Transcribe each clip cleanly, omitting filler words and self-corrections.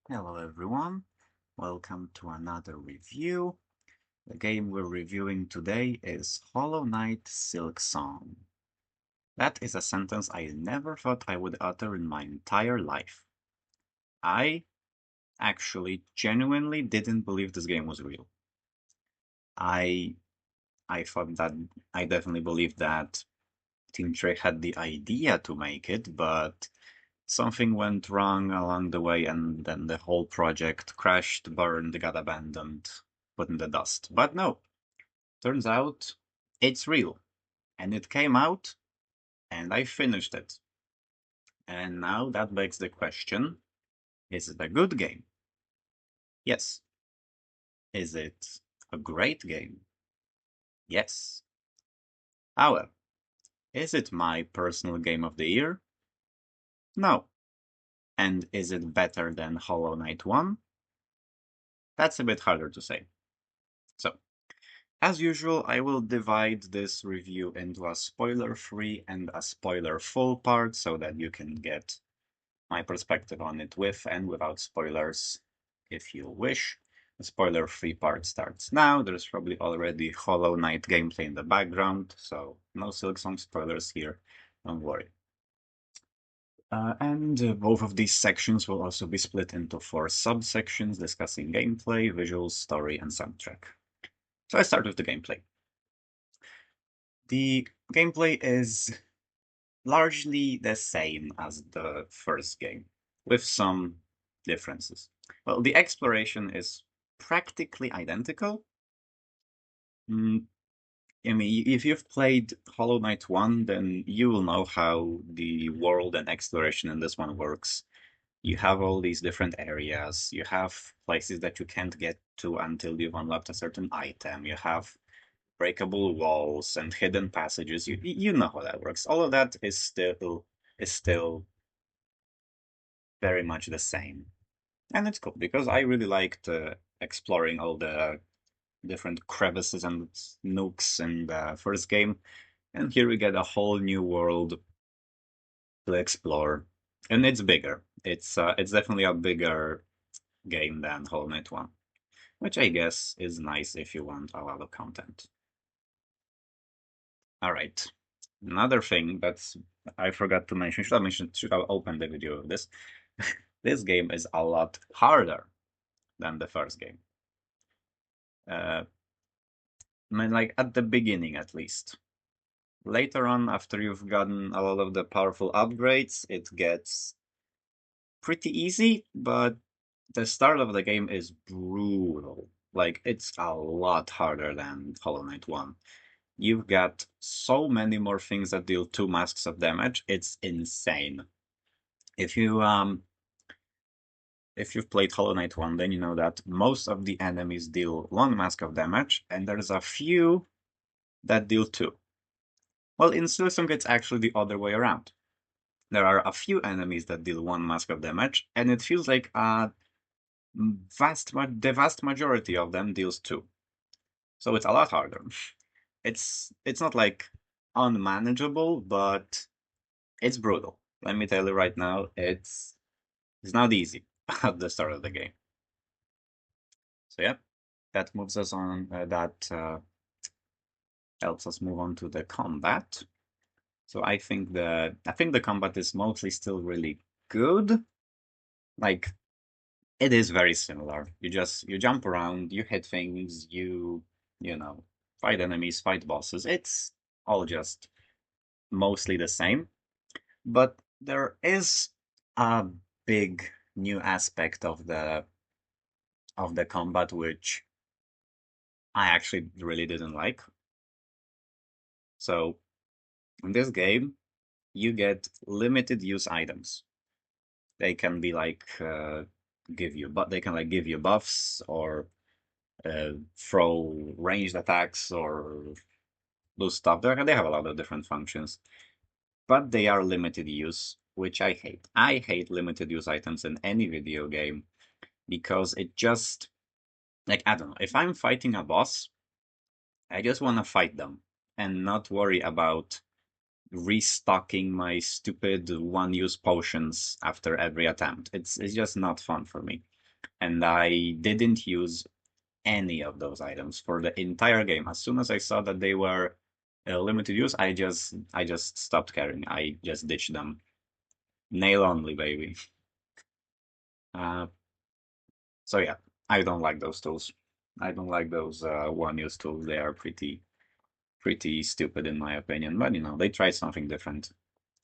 Hello everyone, welcome to another review. The game we're reviewing today is Hollow Knight Silksong. That is a sentence I never thought I would utter in my entire life. I actually genuinely didn't believe this game was real. I I thought that I definitely believed that Team Trey had the idea to make it, but something went wrong along the way, and then the whole project crashed, burned, got abandoned, put in the dust. But no, turns out it's real. And it came out, and I finished it. And now that begs the question, is it a good game? Yes. Is it a great game? Yes. However, is it my personal game of the year? No. And is it better than Hollow Knight 1? That's a bit harder to say. So, as usual, I will divide this review into a spoiler-free and a spoiler-full part so that you can get my perspective on it with and without spoilers if you wish. The spoiler-free part starts now. There's probably already Hollow Knight gameplay in the background, so no Silksong spoilers here, don't worry. And both of these sections will also be split into 4 subsections discussing gameplay, visuals, story, and soundtrack. So I start with the gameplay. The gameplay is largely the same as the first game, with some differences. Well, the exploration is practically identical. I mean, if you've played Hollow Knight 1, then you will know how the world and exploration in this one works. You have all these different areas, you have places that you can't get to until you've unlocked a certain item, you have breakable walls and hidden passages. You know how that works. All of that is still very much the same, and it's cool because I really liked exploring all the different crevices and nooks in the first game, and here we get a whole new world to explore, and it's bigger. It's definitely a bigger game than Hollow Knight 1, which I guess is nice if you want a lot of content. All right. Another thing that's I forgot to mention, should have opened the video of this. This game is a lot harder than the first game. I mean, like at the beginning at least. Later on, after you've gotten a lot of the powerful upgrades, it gets pretty easy, but the start of the game is brutal. Like, it's a lot harder than Hollow Knight 1. You've got so many more things that deal 2 masks of damage, it's insane. If you've played Hollow Knight 1, then you know that most of the enemies deal 1 mask of damage, and there's a few that deal 2. Well, in Silksong, it's actually the other way around. There are a few enemies that deal 1 mask of damage, and it feels like the vast majority of them deals 2. So it's a lot harder. It's not like unmanageable, but it's brutal. Let me tell you right now, it's not easy at the start of the game. So yeah, that moves us on. That helps us move on to the combat. So I think the combat is mostly still really good. Like, it is very similar. You jump around, you hit things, you know, fight enemies, fight bosses. It's all just mostly the same. But there is a big new aspect of the combat which I actually really didn't like. So in this game, you get limited use items. They can be like they can like give you buffs or throw ranged attacks or do stuff. They have a lot of different functions, but they are limited use, which I hate. I hate limited use items in any video game because it just, like, I don't know, if I'm fighting a boss, I just want to fight them and not worry about restocking my stupid one-use potions after every attempt. It's just not fun for me. And I didn't use any of those items for the entire game. As soon as I saw that they were limited use, I just stopped caring. I just ditched them. Nail only, baby. Uh, so yeah, I don't like those tools. I don't like those one-use tools. They are pretty stupid in my opinion. But they tried something different.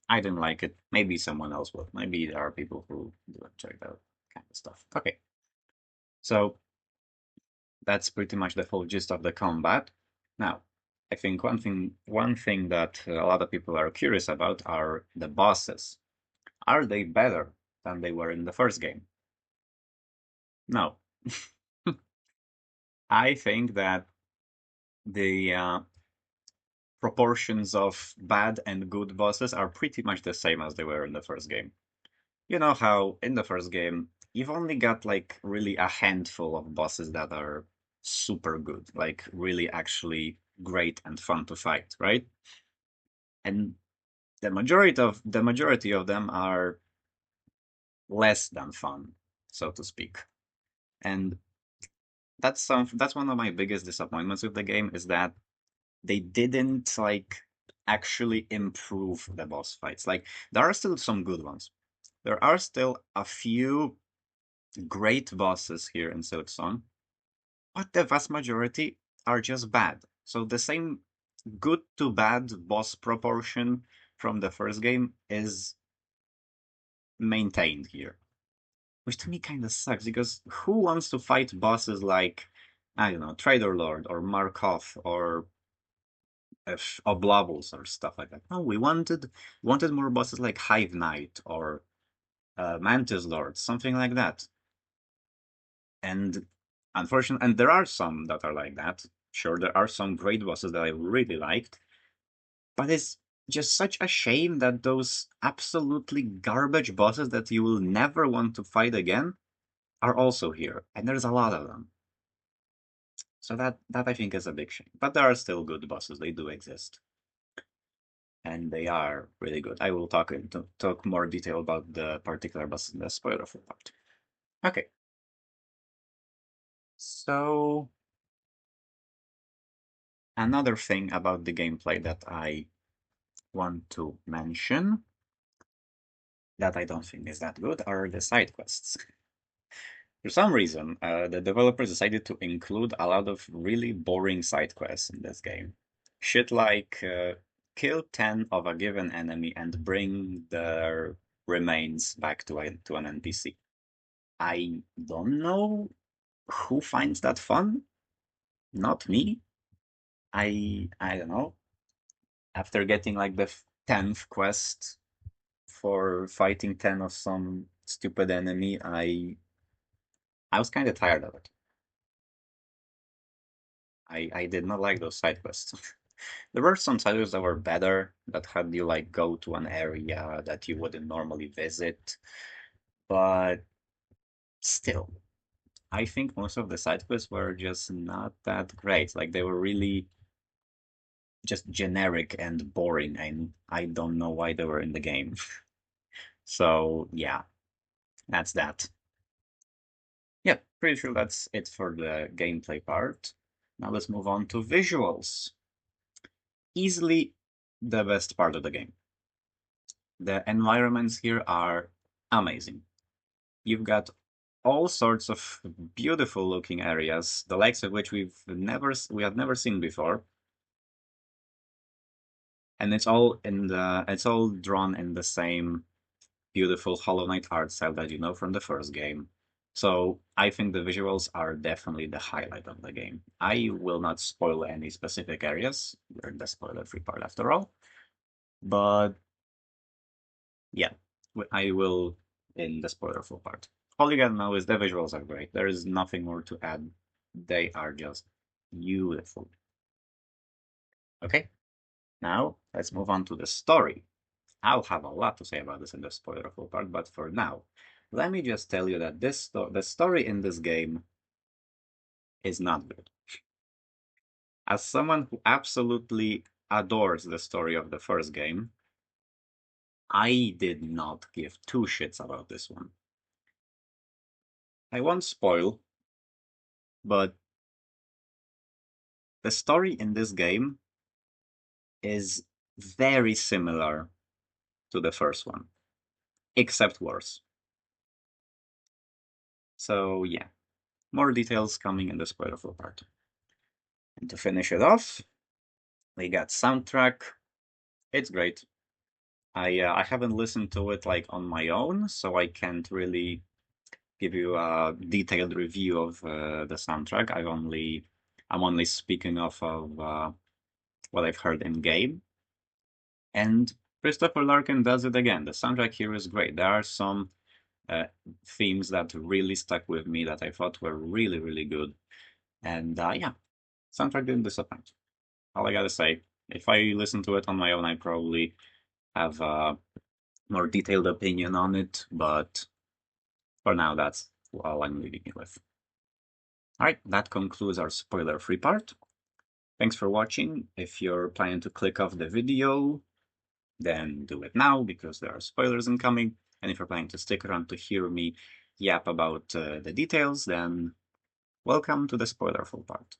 I didn't like it. Maybe someone else will. Maybe there are people who do check that kind of stuff. Okay, so that's pretty much the full gist of the combat. Now, I think one thing that a lot of people are curious about are the bosses. Are they better than they were in the first game? No. I think that the proportions of bad and good bosses are pretty much the same as they were in the first game. You know how in the first game you've only got like really a handful of bosses that are super good, like really actually great and fun to fight, right? And the majority of them are less than fun, so to speak. And that's one of my biggest disappointments with the game is that they didn't like actually improve the boss fights. Like there are still some good ones. There are still a few great bosses here in Silksong, but the vast majority are just bad. So the same good to bad boss proportion from the first game is maintained here, which to me kind of sucks because who wants to fight bosses like, I don't know, Trader Lord or Markov or Oblobbles or stuff like that? No, we wanted more bosses like Hive Knight or Mantis Lord, something like that. And unfortunately, and there are some that are like that. Sure, there are some great bosses that I really liked, but it's just such a shame that those absolutely garbage bosses that you will never want to fight again are also here, and there's a lot of them. So that I think is a big shame. But there are still good bosses; they do exist, and they are really good. I will talk more detail about the particular bosses in the spoiler part. Okay, so another thing about the gameplay that I want to mention that I don't think is that good are the side quests. For some reason, the developers decided to include a lot of really boring side quests in this game. Shit like kill 10 of a given enemy and bring their remains back to an NPC. I don't know who finds that fun. Not me. I don't know. After getting like the 10th quest for fighting 10 of some stupid enemy, I was kind of tired of it. I did not like those side quests. There were some side quests that were better, that had you like go to an area that you wouldn't normally visit, but still, I think most of the side quests were just not that great. Like they were really just generic and boring, and I don't know why they were in the game. So yeah, that's that. Yeah, pretty sure that's it for the gameplay part. Now let's move on to visuals. Easily the best part of the game. The environments here are amazing. You've got all sorts of beautiful looking areas, the likes of which we have never seen before. And it's all drawn in the same beautiful Hollow Knight art style that you know from the first game. So I think the visuals are definitely the highlight of the game. I will not spoil any specific areas. We're in the spoiler-free part after all. But yeah, I will in the spoiler-full part. All you gotta know is the visuals are great. There is nothing more to add. They are just beautiful. Okay, now let's move on to the story. I'll have a lot to say about this in the spoiler-full part, but for now, let me just tell you that the story in this game is not good. As someone who absolutely adores the story of the first game, I did not give two shits about this one. I won't spoil, but the story in this game is very similar to the first one, except worse. So yeah, more details coming in the spoilerful part. And to finish it off, we got soundtrack. It's great. I haven't listened to it like on my own, so I can't really give you a detailed review of the soundtrack. I'm only speaking of what I've heard in game. And Christopher Larkin does it again. The soundtrack here is great. There are some uh, themes that really stuck with me that I thought were really, really good. And yeah, soundtrack didn't disappoint. All I gotta say, if I listen to it on my own, I probably have a more detailed opinion on it, but for now, that's all I'm leaving you with. Alright, that concludes our spoiler-free part. Thanks for watching. If you're planning to click off the video, then do it now because there are spoilers incoming. And if you're planning to stick around to hear me yap about the details, then welcome to the spoilerful part.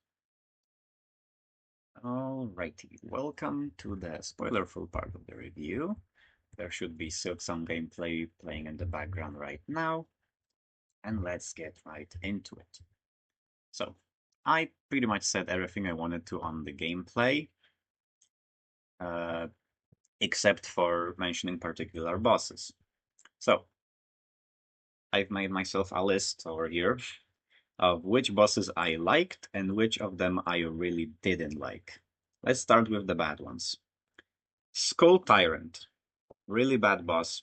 Alrighty, welcome to the spoilerful part of the review. There should be Silksong gameplay playing in the background right now, and let's get right into it. So, I pretty much said everything I wanted to on the gameplay, uh, except for mentioning particular bosses. So, I've made myself a list over here of which bosses I liked and which of them I really didn't like. Let's start with the bad ones. Skull Tyrant, really bad boss,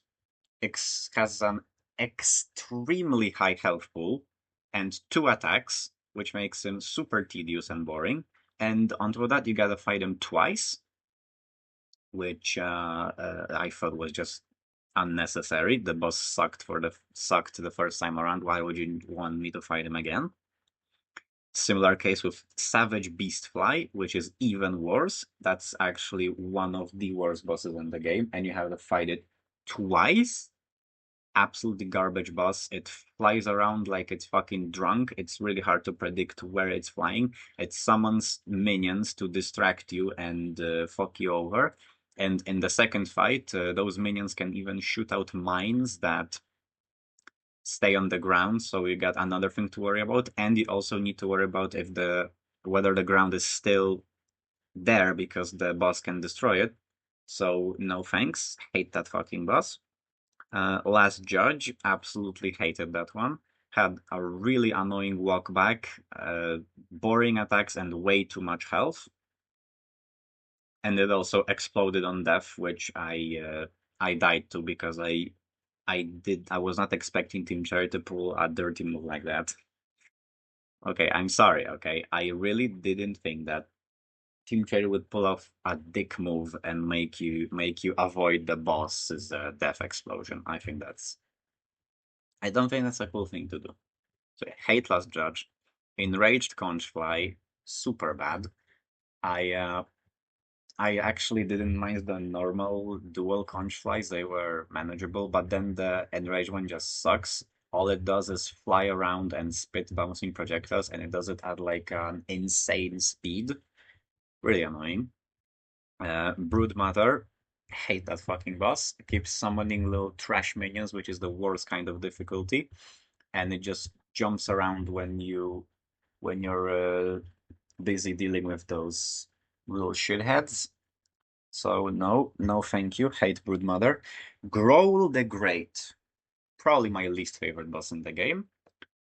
has an extremely high health pool and 2 attacks, which makes him super tedious and boring. And on top of that, you gotta fight him twice, which I thought was just unnecessary. The boss sucked the first time around. Why would you want me to fight him again? Similar case with Savage Beastfly, which is even worse. That's actually one of the worst bosses in the game, and you have to fight it twice. Absolutely garbage boss. It flies around like it's fucking drunk. It's really hard to predict where it's flying. It summons minions to distract you and fuck you over. And in the second fight, those minions can even shoot out mines that stay on the ground, so you got another thing to worry about. And you also need to worry about if whether the ground is still there because the boss can destroy it. So no thanks. Hate that fucking boss. Last Judge, absolutely hated that one. Had a really annoying walk back, boring attacks, and way too much health. And it also exploded on death, which I died to because I was not expecting Team Cherry to pull a dirty move like that. Okay, I'm sorry. Okay, I really didn't think that Team Cherry would pull off a dick move and make you avoid the boss's death explosion. I don't think that's a cool thing to do. So hate Last Judge, Enraged Conchfly, super bad. I I actually didn't mind the normal dual Conchflies; they were manageable. But then the Enraged one just sucks. All it does is fly around and spit bouncing projectiles, and it does it at like an insane speed. Really annoying. Broodmother, hate that fucking boss. It keeps summoning little trash minions, which is the worst kind of difficulty, and it just jumps around when you're busy dealing with those little shitheads. So no, thank you. Hate Broodmother. Growl the Great, probably my least favorite boss in the game.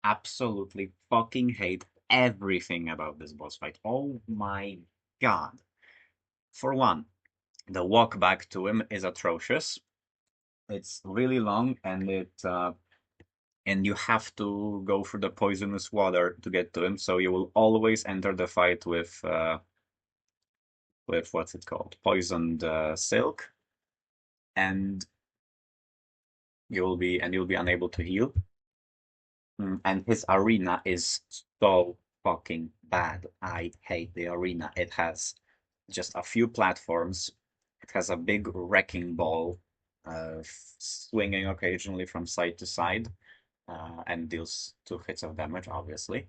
Absolutely fucking hate everything about this boss fight. Oh my god. For one, the walk back to him is atrocious. It's really long, and you have to go through the poisonous water to get to him. So you will always enter the fight with what's it called, poisoned silk, and you'll be unable to heal. And his arena is so fucking bad. I hate the arena. It has just a few platforms. It has a big wrecking ball swinging occasionally from side to side, and deals 2 hits of damage, obviously.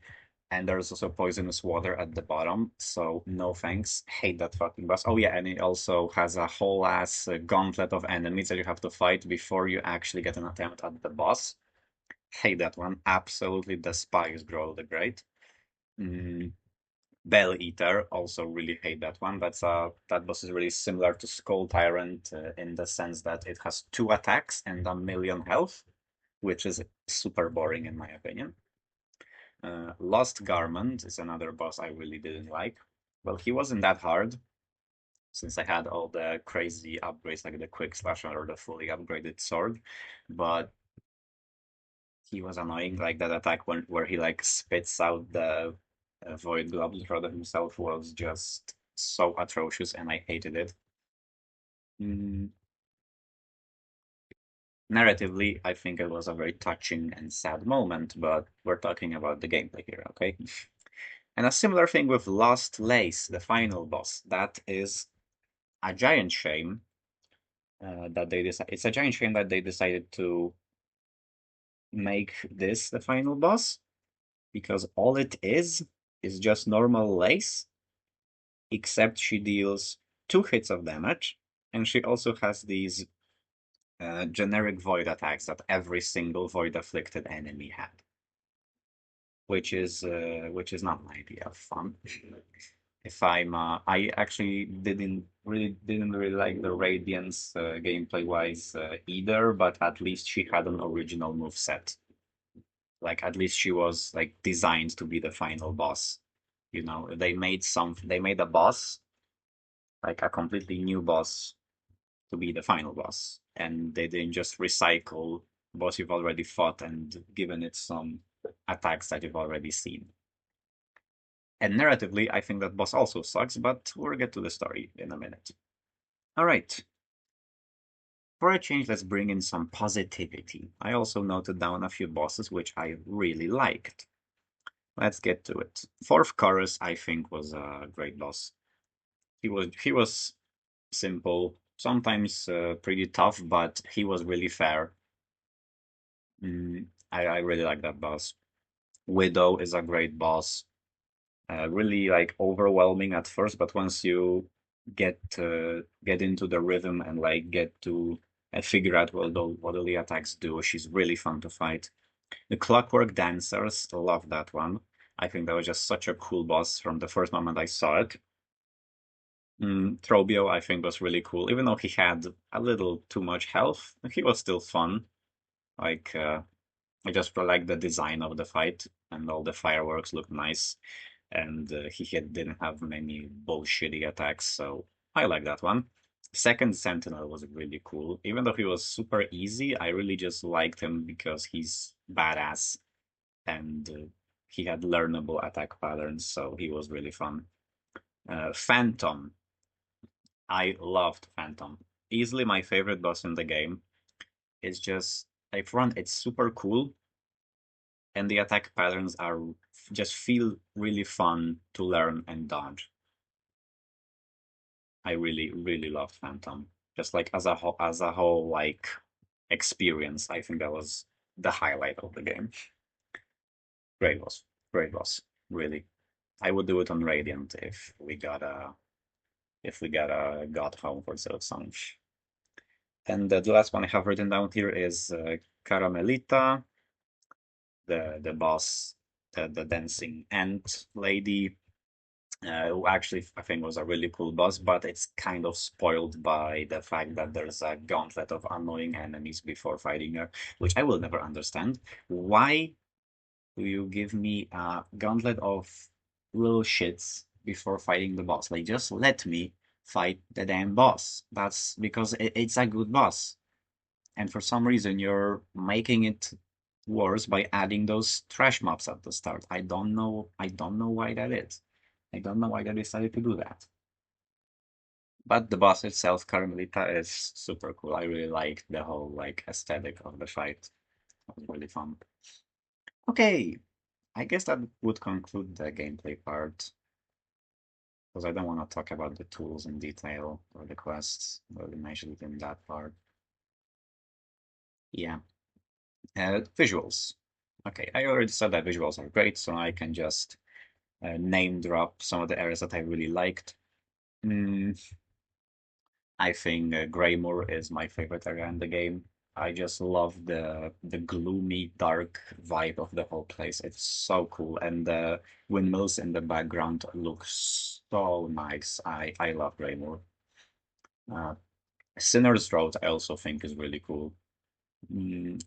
And there's also poisonous water at the bottom, so no thanks. Hate that fucking boss. Oh yeah, and it also has a whole ass gauntlet of enemies that you have to fight before you actually get an attempt at the boss. Hate that one. Absolutely despise Growl the Great. Mm, Bell Eater, also really hate that one. That boss is really similar to Skull Tyrant in the sense that it has 2 attacks and a million health, which is super boring in my opinion. Lost Garment is another boss I really didn't like. Well, he wasn't that hard since I had all the crazy upgrades like the Quick Slash or the fully upgraded sword, but he was annoying. Like that attack where he like spits out the void globs out of himself was just so atrocious, and I hated it. Mm, Narratively, I think it was a very touching and sad moment, but we're talking about the gameplay here, okay? And a similar thing with Lost Lace, the final boss. That is a giant shame that they decided. It's a giant shame that they decided to make this the final boss because all it is just normal Lace, except she deals 2 hits of damage, and she also has these generic void attacks that every single void afflicted enemy had, which is not my idea of fun. If I actually didn't really like the Radiance gameplay wise either, but at least she had an original move set. Like at least she was like designed to be the final boss. You know, they made a boss, like a completely new boss to be the final boss, and they didn't just recycle boss you've already fought and given it some attacks that you've already seen. And narratively, I think that boss also sucks, but we'll get to the story in a minute. All right. For a change, let's bring in some positivity. I also noted down a few bosses which I really liked. Let's get to it. Fourth Chorus, I think, was a great boss. He was simple, sometimes pretty tough, but he was really fair. I really like that boss. Widow is a great boss. Really like overwhelming at first, but once you get into the rhythm and like get to figure out what all the attacks do, she's really fun to fight. The Clockwork Dancers, love that one. I think that was just such a cool boss from the first moment I saw it. Throbio, I think, was really cool. Even though he had a little too much health, he was still fun. Like, I just like the design of the fight, and all the fireworks looked nice. And didn't have many bullshitty attacks, so I like that one. Second Sentinel was really cool. Even though he was super easy, I really just liked him because he's badass and he had learnable attack patterns, so he was really fun. Phantom. I loved Phantom. Easily my favorite boss in the game. It's just, like, front, it's super cool, and the attack patterns are just feel really fun to learn and dodge. I really, really loved Phantom. Just like as a whole, like experience, I think that was the highlight of the game. Great boss, great boss, really. I would do it on Radiant if we got a God Home for Silksong. And the last one I have written down here is Caramelita, the boss, the dancing ant lady, who actually I think was a really cool boss, but it's kind of spoiled by the fact that there's a gauntlet of annoying enemies before fighting her, which I will never understand. Why do you give me a gauntlet of little shits before fighting the boss? Like, just let me fight the damn boss. That's because it's a good boss. And for some reason, you're making it worse by adding those trash mobs at the start. I don't know. I don't know why that is. I don't know why they decided to do that. But the boss itself, Carmelita, is super cool. I really like the whole like aesthetic of the fight. It was really fun. Okay, I guess that would conclude the gameplay part because I don't want to talk about the tools in detail or the quests. I already mentioned it in that part. Yeah. Visuals. Okay, I already said that visuals are great, so I can just name drop some of the areas that I really liked. Mm, I think Greymore is my favorite area in the game. I just love the gloomy, dark vibe of the whole place. It's so cool, and the windmills in the background look so nice. I love Greymore. Uh, Sinner's Road I also think is really cool.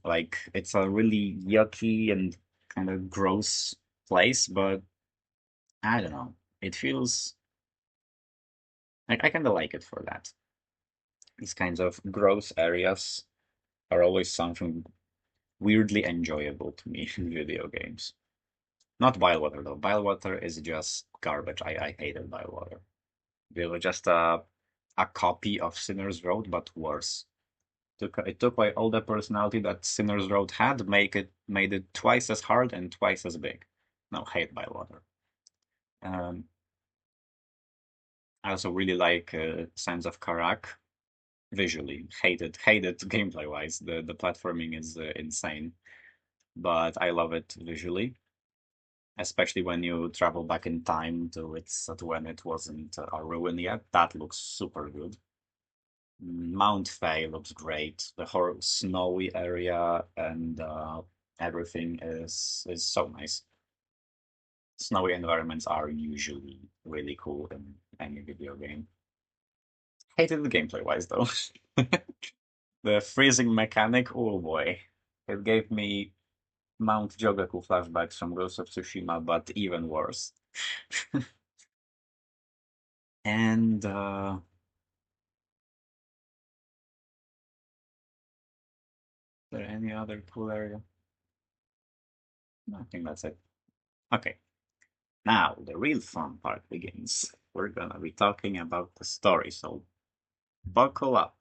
Like it's a really yucky and kind of gross place, but I don't know. It feels like I kind of like it for that. These kinds of gross areas are always something weirdly enjoyable to me in video games. Not Bilewater though. Bilewater is just garbage. I hated Bilewater. They were just a copy of Sinner's Road, but worse. It took away all the personality that Sinner's Road had, made it twice as hard and twice as big. No, hate Bilewater. Um, I also really like Sands of Karak visually. Hate it gameplay wise. The platforming is insane, but I love it visually, especially when you travel back in time to when it wasn't a ruin yet. That looks super good. Mount Fay looks great. The whole snowy area and everything is so nice. Snowy environments are usually really cool in any video game. Hated the gameplay wise though. The freezing mechanic, oh boy. It gave me Mount Jogaku flashbacks from Ghost of Tsushima, but even worse. And is there any other cool area? No, I think that's it. Okay, now the real fun part begins. We're gonna be talking about the story, so buckle up,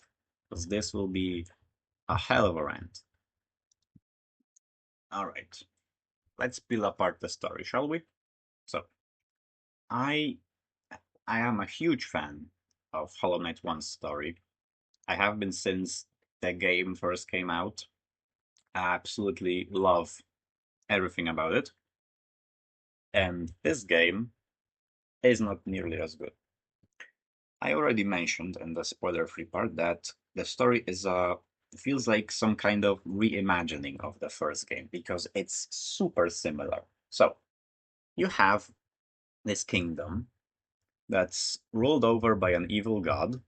because this will be a hell of a rant. All right, let's peel apart the story, shall we? So, I I am a huge fan of Hollow Knight 1's story. I have been since the game first came out. I absolutely love everything about it. And this game is not nearly as good. I already mentioned in the spoiler-free part that the story is feels like some kind of reimagining of the first game because it's super similar. So you have this kingdom that's ruled over by an evil god,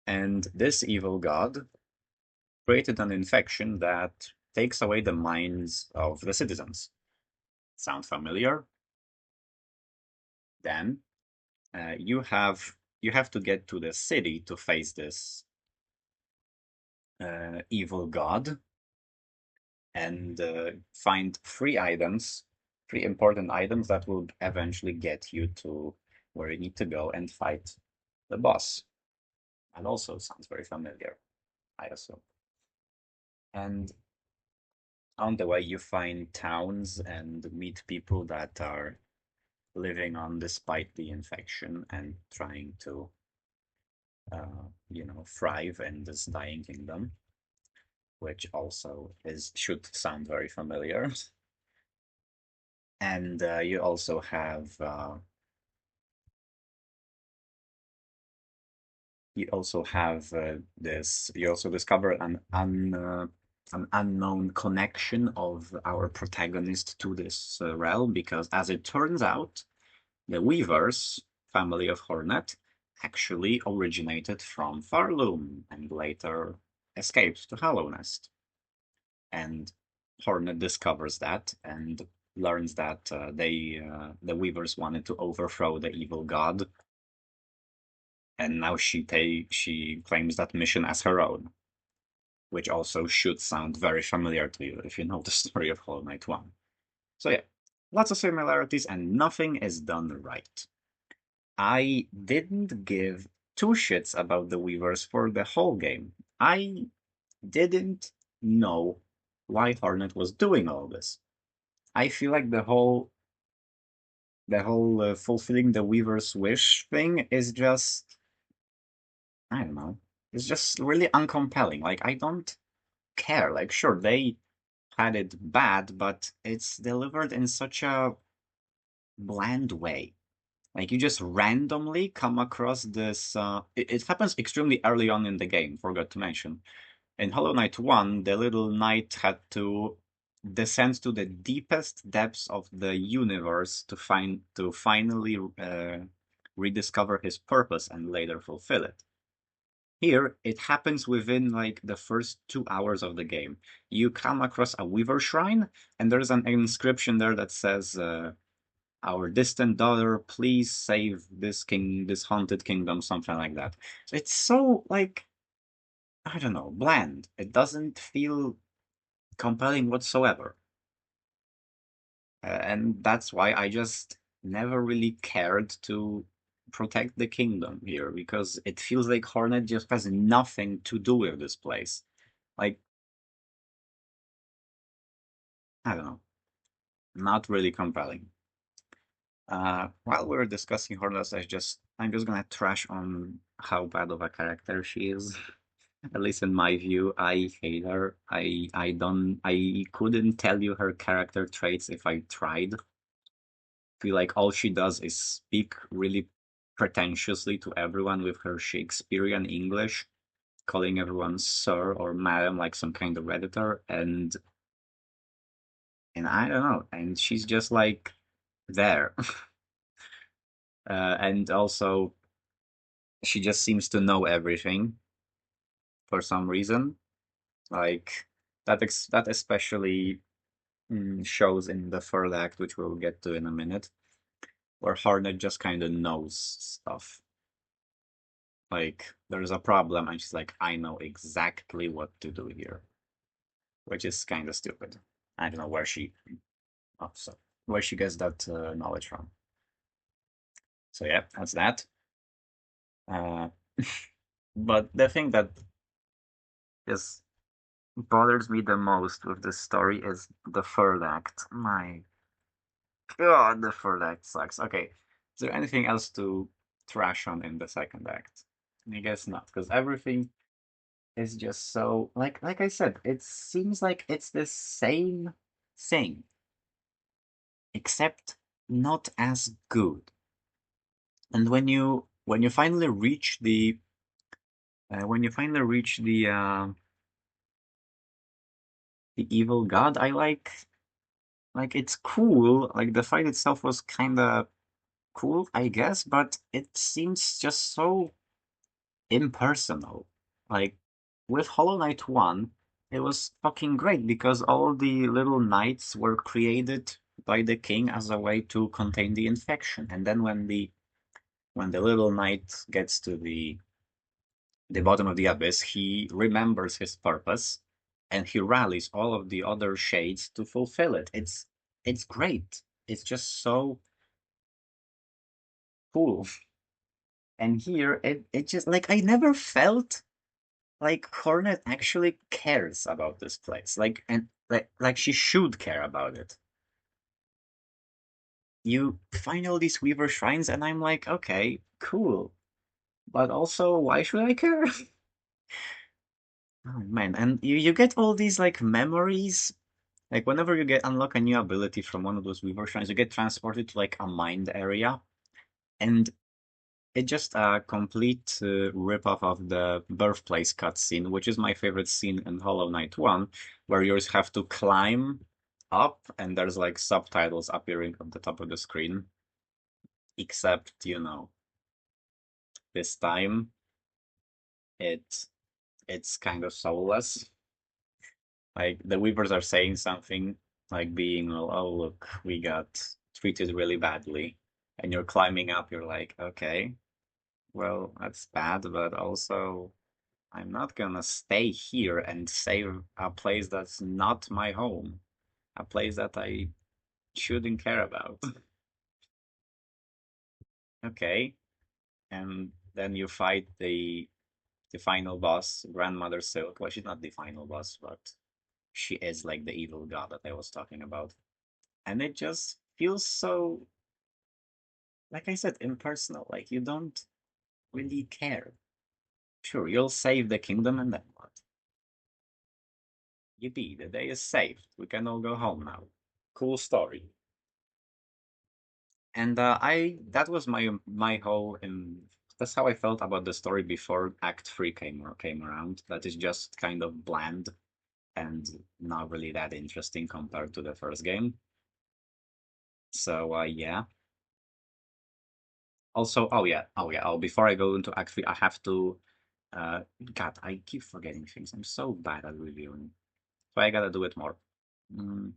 and this evil god created an infection that takes away the minds of the citizens. Sound familiar? Then you have to get to the city to face this evil god and find three important items that will eventually get you to where you need to go and fight the boss. And also sounds very familiar, I assume. And on the way, you find towns and meet people that are living on despite the infection and trying to, thrive in this dying kingdom, which also is should sound very familiar. And you also have this. You also discover an unknown connection of our protagonist to this realm because, as it turns out, the Weavers, family of Hornet, actually originated from Farloom and later escaped to Hallownest. And Hornet discovers that and learns that the Weavers wanted to overthrow the evil god, and now she claims that mission as her own, which also should sound very familiar to you if you know the story of Hollow Knight 1. So yeah, lots of similarities and nothing is done right. I didn't give two shits about the Weavers for the whole game. I didn't know why Hornet was doing all this. I feel like the whole fulfilling the Weaver's wish thing is just I don't know. It's just really uncompelling. Like care. Like, sure, they had it bad, but it's delivered in such a bland way. Like, you just randomly come across this. It happens extremely early on in the game, forgot to mention. In Hollow Knight 1, the little knight had to descend to the deepest depths of the universe to finally rediscover his purpose and later fulfill it. Here, it happens within like the first 2 hours of the game. You come across a Weaver Shrine, and there's an inscription there that says, "Our distant daughter, please save this haunted kingdom," something like that. So it's so like, I don't know, bland. It doesn't feel compelling whatsoever. And that's why I just never really cared to protect the kingdom here, because it feels like Hornet just has nothing to do with this place. Like, I don't know, not really compelling. While we're discussing Hornet, I'm just gonna trash on how bad of a character she is. At least in my view, I hate her. I couldn't tell you her character traits if I tried. Feel like all she does is speak really pretentiously to everyone with her Shakespearean English, calling everyone sir or madam like some kind of editor, and I don't know, and she's just like there. And also she just seems to know everything for some reason. Like that especially shows in the third act, which we'll get to in a minute, where Harnett just kind of knows stuff. Like, there's a problem, and she's like, I know exactly what to do here, which is kind of stupid. I don't know oh, so, where she gets that knowledge from. So yeah, that's that. Uh, but the thing that is bothers me the most with this story is the third act. My God, the third act sucks. Okay, is there anything else to trash on in the second act? I guess not, because everything is just so like I said, it seems like it's the same thing, except not as good. And when you finally reach the evil god, I like it's cool. Like the fight itself was kind of cool, I guess, but it seems just so impersonal. Like with Hollow Knight 1, it was fucking great because all the little knights were created by the king as a way to contain the infection. And then when the little knight gets to the bottom of the abyss, he remembers his purpose and he rallies all of the other shades to fulfill it. It's great. It's just so cool. And here it just like I never felt like Hornet actually cares about this place. Like she should care about it. You find all these Weaver shrines, and I'm like, okay, cool. But also, why should I care? Oh man, and you get all these like memories. Like whenever you get unlock a new ability from one of those Weaver shrines, you get transported to like a mined area, and it's just a complete rip-off of the birthplace cutscene, which is my favorite scene in Hollow Knight 1, where you just have to climb up and there's like subtitles appearing on the top of the screen. Except, this time it it's kind of soulless. Like the Weavers are saying something like being, oh look, we got treated really badly. And you're climbing up, you're like, okay, well, that's bad, but also I'm not gonna stay here and save a place that's not my home, a place that I shouldn't care about. Okay, and then you fight the final boss, Grandmother Silk. Well, she's not the final boss, but she is like the evil god that I was talking about. And it just feels so, like I said, impersonal. Like you don't really care. Sure, you'll save the kingdom and then what? Yippee, the day is saved. We can all go home now. Cool story. And that was my whole that's how I felt about the story before Act 3 came around. That is just kind of bland and not really that interesting compared to the first game. So yeah. Also, before I go into Act 3, I have to God, I keep forgetting things. I'm so bad at reviewing. So I gotta do it more. Mm,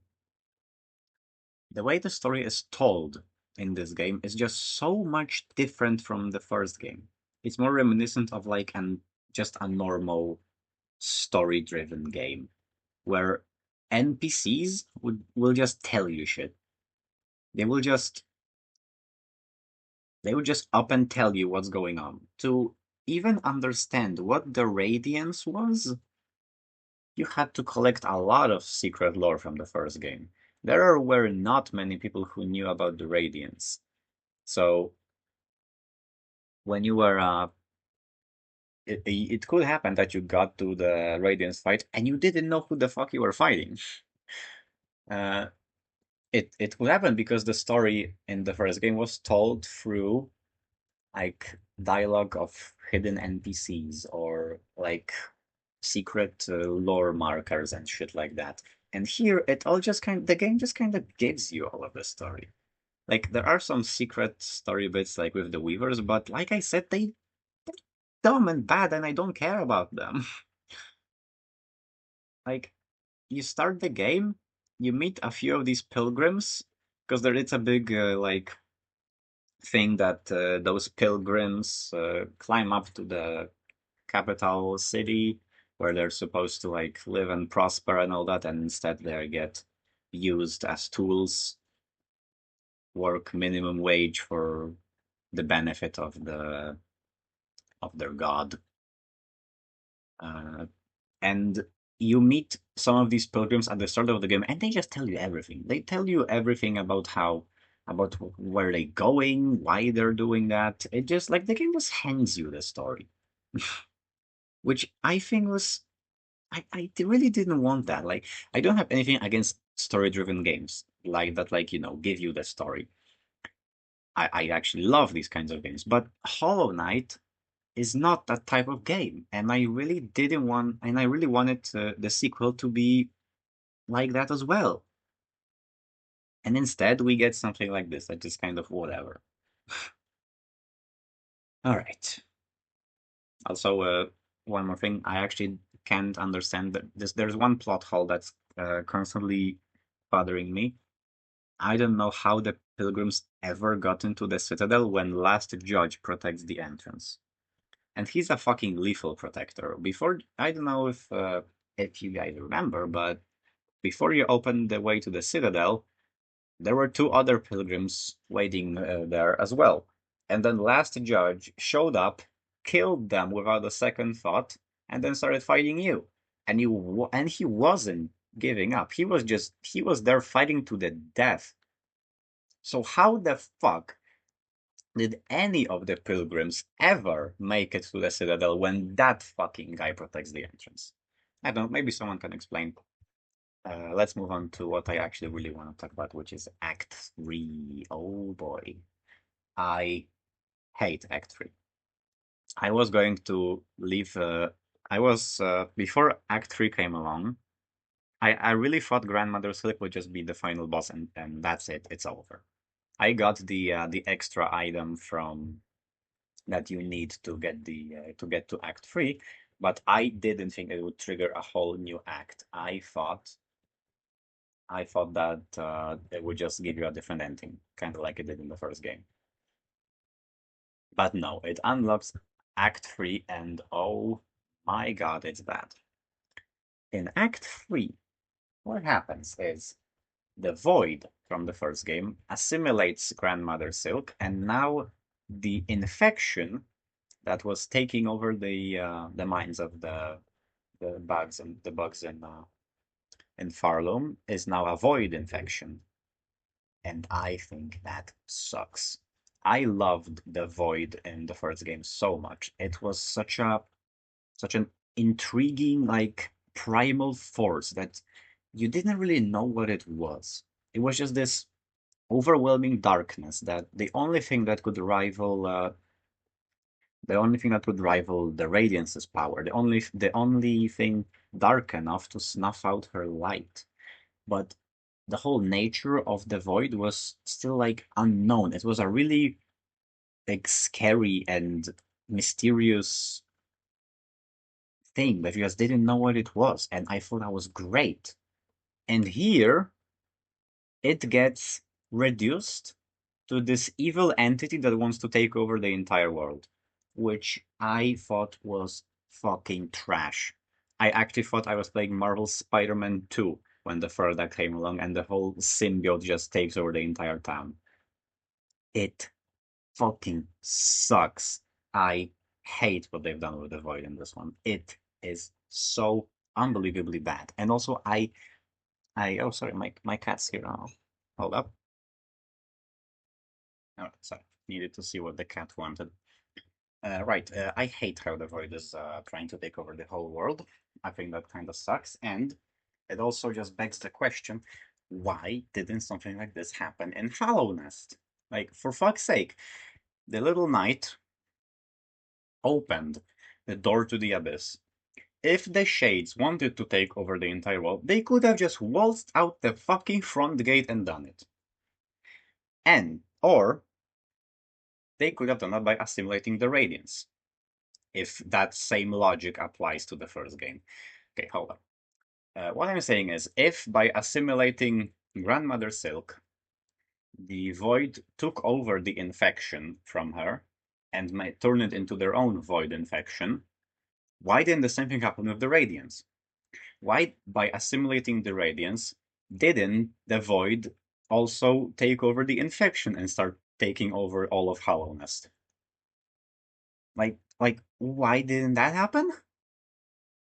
the way the story is told in this game is just so much different from the first game. It's more reminiscent of like an just a normal story-driven game where NPCs will just tell you shit. They will just they will just up and tell you what's going on. To even understand what the Radiance was, you had to collect a lot of secret lore from the first game. There were not many people who knew about the Radiance. So when you were it could happen that you got to the Radiance fight and you didn't know who the fuck you were fighting. Uh, it could happen because the story in the first game was told through like dialogue of hidden NPCs or like secret lore markers and shit like that. And here it all just the game just kind of gives you all of the story. Like there are some secret story bits like with the Weavers, but like I said, they dumb and bad and I don't care about them. Like you start the game, you meet a few of these pilgrims because there is a big like thing that those pilgrims climb up to the capital city where they're supposed to like live and prosper and all that, and instead they get used as tools, work minimum wage for the benefit of their god. Uh, and you meet some of these pilgrims at the start of the game, and they just tell you everything. They tell you everything about about where they're going, why they're doing that. It just like the game just hands you the story, which I think was really didn't want that. Like I don't have anything against story-driven games like that, like give you the story. I actually love these kinds of games, but Hollow Knight is not that type of game, and I really didn't want, and I really wanted the sequel to be like that as well. And instead, we get something like this that is kind of whatever. All right. Also, one more thing, I actually can't understand that there's one plot hole that's constantly bothering me. I don't know how the pilgrims ever got into the citadel when last judge protects the entrance. And he's a fucking lethal protector. Before, I don't know if you guys remember, but before you opened the way to the citadel, there were two other pilgrims waiting there as well. And then last judge showed up, killed them without a second thought, and then started fighting you. And he wasn't giving up. He was there fighting to the death. So how the fuck did any of the pilgrims ever make it to the citadel when that fucking guy protects the entrance? I don't know, maybe someone can explain. Let's move on to what I actually really want to talk about, which is Act 3. Oh boy. I hate Act 3. I was going to leave. Before Act 3 came along, I really thought Grandmother Slip would just be the final boss and that's it. It's over. I got the extra item from that you need to get to get to Act 3, but I didn't think it would trigger a whole new act. I thought that it would just give you a different ending, kind of like it did in the first game. But no, it unlocks Act 3, and oh my god, it's bad. In Act 3, what happens is the Void from the first game assimilates Grandmother Silk, and now the infection that was taking over the minds of the bugs in Farloom is now a Void infection, and I think that sucks. I loved the Void in the first game so much. It was such an intriguing, like primal force that you didn't really know what it was. It was just this overwhelming darkness that the only thing that would rival the Radiance's power, the only thing dark enough to snuff out her light. But the whole nature of the void was still like unknown. It was a really like scary and mysterious thing that you just didn't know what it was, and I thought that was great. And here it gets reduced to this evil entity that wants to take over the entire world, which I thought was fucking trash. I actually thought I was playing Marvel's Spider-Man 2 when the third act came along and the whole symbiote just takes over the entire town. It fucking sucks. I hate what they've done with the Void in this one. It is so unbelievably bad. And also, oh, sorry, my cat's here. Oh, hold up. Oh, sorry. Needed to see what the cat wanted. Right. I hate how the Void is trying to take over the whole world. I think that kind of sucks. And it also just begs the question, why didn't something like this happen in Hollow Nest? Like, for fuck's sake, the little knight opened the door to the abyss. If the Shades wanted to take over the entire world, they could have just waltzed out the fucking front gate and done it. Or they could have done that by assimilating the Radiance, if that same logic applies to the first game. Okay, hold on. What I'm saying is, if by assimilating Grandmother Silk, the Void took over the infection from her and might turn it into their own Void infection, why didn't the same thing happen with the Radiance? Why, by assimilating the Radiance, didn't the Void also take over the infection and start taking over all of Hollow Nest? Why didn't that happen?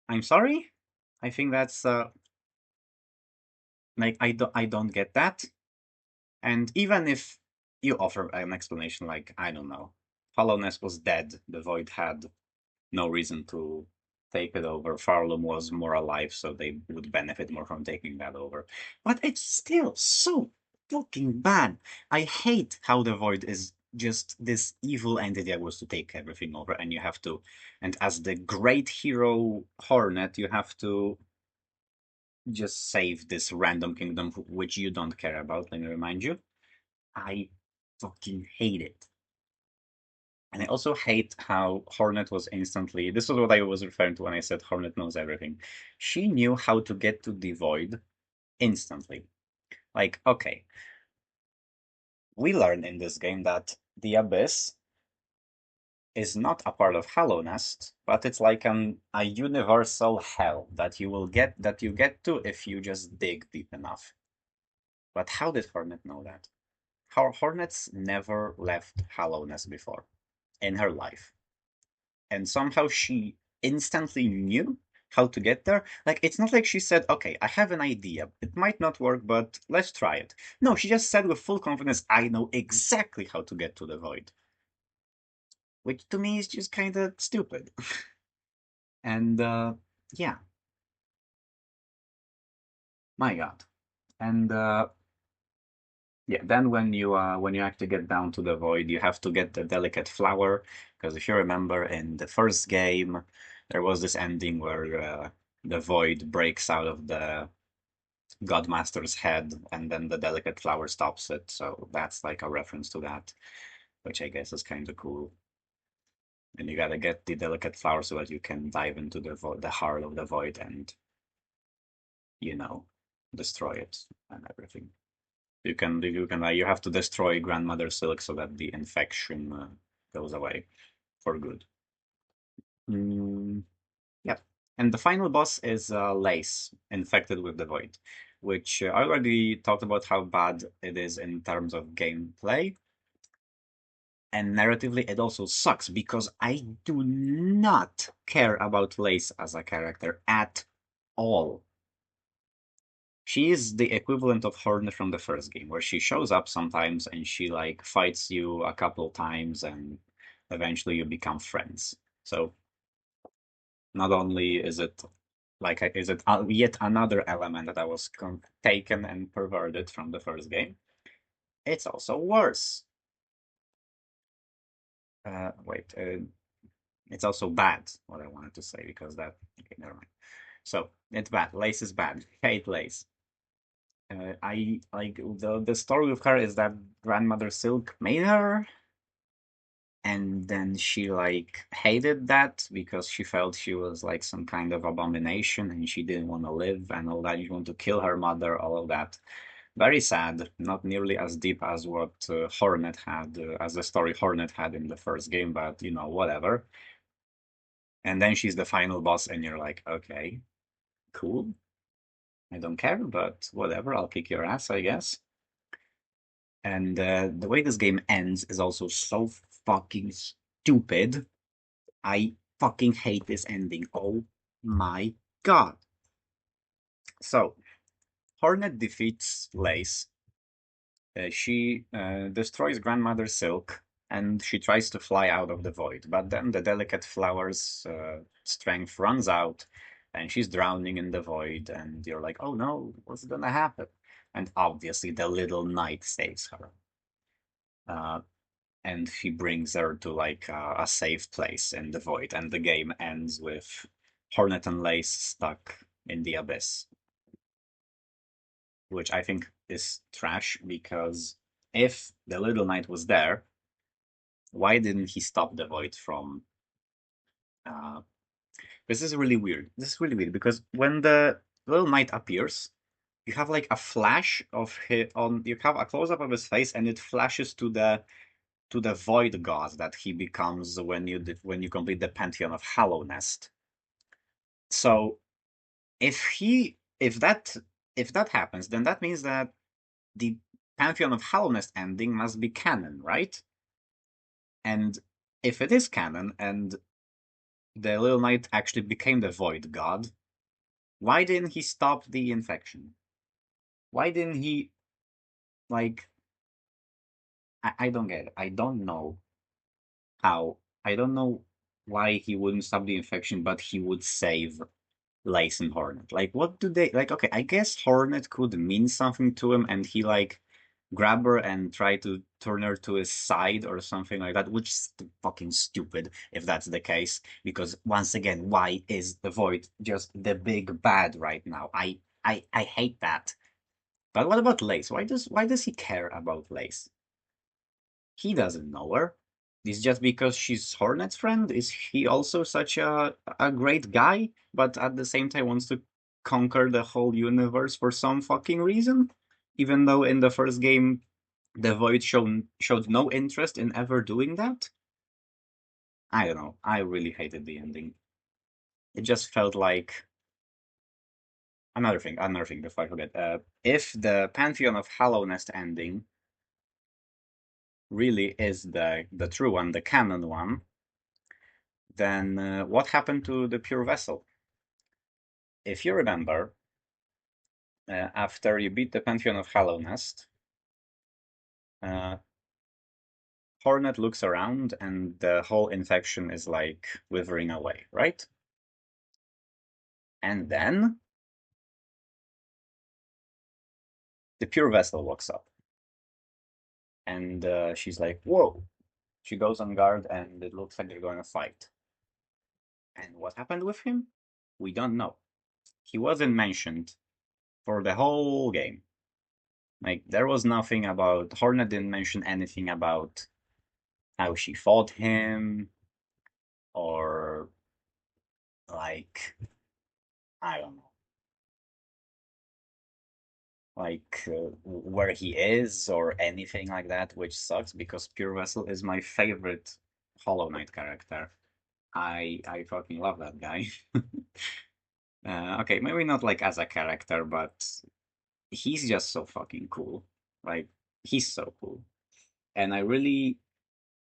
I'm sorry. I think that's I don't get that. And even if you offer an explanation like, I don't know, Hollow Nest was dead, the Void had no reason to take it over. Farlum was more alive, so they would benefit more from taking that over. But it's still so fucking bad. I hate how the Void is just this evil entity that was to take everything over, and you have to, and as the great hero Hornet, you have to just save this random kingdom which you don't care about, let me remind you. I fucking hate it. And I also hate how Hornet was instantly. This is what I was referring to when I said Hornet knows everything. She knew how to get to the void instantly. Like, okay, we learn in this game that the Abyss is not a part of Hollow Nest, but it's like a universal hell that you get to if you just dig deep enough. But how did Hornet know that? Hornet's never left Hollow Nest before in her life. And somehow she instantly knew how to get there. Like, it's not like she said, okay, I have an idea. It might not work, but let's try it. No, she just said with full confidence, I know exactly how to get to the void. Which to me is just kind of stupid. And yeah, my God. And yeah, then when you actually get down to the void, you have to get the delicate flower, because if you remember in the first game, there was this ending where the void breaks out of the Godmaster's head, and then the delicate flower stops it. So that's like a reference to that, which I guess is kind of cool. And you gotta get the delicate flower so that you can dive into the heart of the void and you know destroy it and everything. You have to destroy Grandmother Silk so that the infection goes away for good. Mm, yeah. And the final boss is Lace, infected with the Void, which I already talked about how bad it is in terms of gameplay. And narratively, it also sucks because I do not care about Lace as a character at all. She is the equivalent of Hornet from the first game, where she shows up sometimes and she like fights you a couple times and eventually you become friends. So not only is it Like, is it yet another element that I was taken and perverted from the first game? It's also worse. Wait, it's also bad, what I wanted to say, because that, okay, never mind. So, it's bad. Lace is bad. Hate Lace. I like the story of her is that grandmother Silk made her, and then she like hated that because she felt she was like some kind of abomination and she didn't want to live and all that. You want to kill her mother, all of that. Very sad. Not nearly as deep as what Hornet had, as the story Hornet had in the first game, but you know, whatever. And then she's the final boss, and you're like, okay, cool. I don't care, but whatever. I'll kick your ass, I guess. And the way this game ends is also so fucking stupid. I fucking hate this ending. Oh my god. So, Hornet defeats Lace. She destroys Grandmother Silk and she tries to fly out of the void. But then the delicate flower's strength runs out and she's drowning in the void. And you're like, oh no, what's gonna happen? And obviously, the little knight saves her. Uh, and he brings her to like a safe place in the void, and the game ends with Hornet and Lace stuck in the abyss, which I think is trash because if the little knight was there, why didn't he stop the void from? Uh, this is really weird. This is really weird because when the little knight appears, you have like a flash of his on. You have a close up of his face, and it flashes to the void god that he becomes when you complete the Pantheon of Hallownest. So if that happens, then that means that the Pantheon of Hallownest ending must be canon, right? And if it is canon and the Little Knight actually became the void god, why didn't he stop the infection? Why didn't he like I don't get it. I don't know how. I don't know why he wouldn't stop the infection, but he would save Lace and Hornet. Like, what do they like? Okay, I guess Hornet could mean something to him, and he like grab her and try to turn her to his side or something like that, which is fucking stupid if that's the case. Because once again, why is the Void just the big bad right now? I hate that. But what about Lace? Why does he care about Lace? He doesn't know her. Is just because she's Hornet's friend? Is he also such a great guy, but at the same time wants to conquer the whole universe for some fucking reason? Even though in the first game the Void showed no interest in ever doing that? I don't know. I really hated the ending. It just felt like another thing before I forget. If the Pantheon of Hallownest ending really is the true one, the canon one, then what happened to the pure vessel? If you remember, after you beat the Pantheon of Hallownest, uh, Hornet looks around and the whole infection is like withering away, right? And then the pure vessel walks up and she's like, whoa. She goes on guard and it looks like they're going to fight. And what happened with him? We don't know. He wasn't mentioned for the whole game. Like, there was nothing about, Hornet didn't mention anything about how she fought him or like I don't know, like where he is or anything like that, which sucks because Pure Vessel is my favorite Hollow Knight character. I fucking love that guy. Okay, maybe not like as a character, but he's just so fucking cool. Like he's so cool, and I really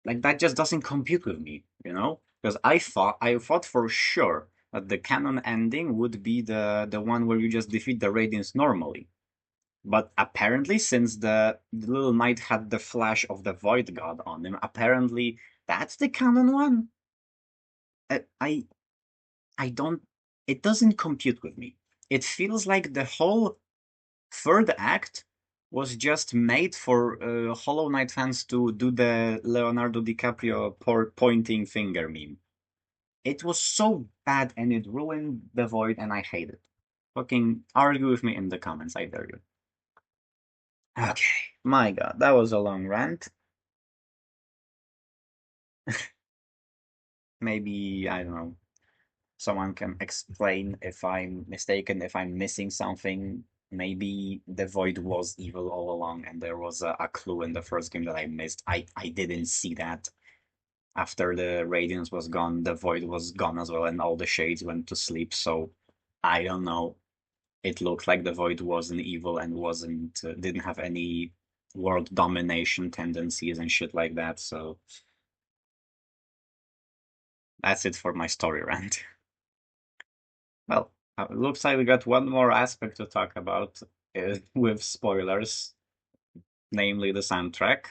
like that. Just doesn't compute with me, you know? Because I thought for sure that the canon ending would be the one where you just defeat the Radiants normally. But apparently, since the little knight had the flash of the Void God on him, apparently that's the canon one. I I don't. it doesn't compute with me. It feels like the whole third act was just made for Hollow Knight fans to do the Leonardo DiCaprio pointing finger meme. It was so bad and it ruined the void and I hate it. Fucking argue with me in the comments, I dare you. Okay, my god, that was a long rant. Maybe, I don't know, someone can explain if I'm mistaken, if I'm missing something. Maybe the void was evil all along and there was a clue in the first game that I missed. I didn't see that. After the radiance was gone, the void was gone as well, and all the shades went to sleep. So I don't know. It looked like the void wasn't evil and wasn't didn't have any world domination tendencies and shit like that. So that's it for my story rant. Well, it looks like we got one more aspect to talk about with spoilers, namely the soundtrack.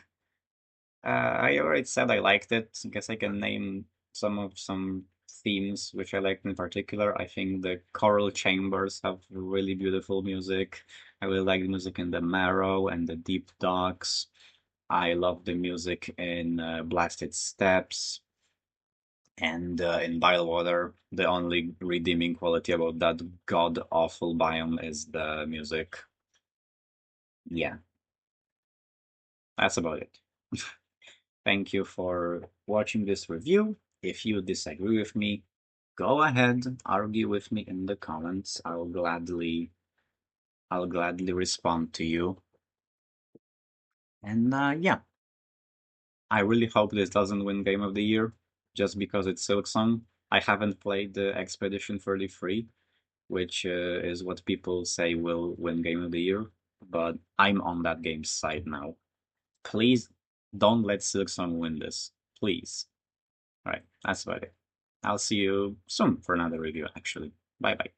I already said I liked it. I guess I can name some themes which I liked in particular. I think the choral chambers have really beautiful music. I really like the music in the Marrow and the Deep Docks. I love the music in Blasted Steps and in Bilewater. The only redeeming quality about that god-awful biome is the music. Yeah, that's about it. Thank you for watching this review. If you disagree with me, go ahead, argue with me in the comments. I'll gladly respond to you. And yeah, I really hope this doesn't win Game of the Year just because it's Silksong. I haven't played the Expedition 33, which is what people say will win Game of the Year, but I'm on that game's side now. Please don't let Silksong win this. Please. All right, that's about it. I'll see you soon for another review, actually. Bye bye.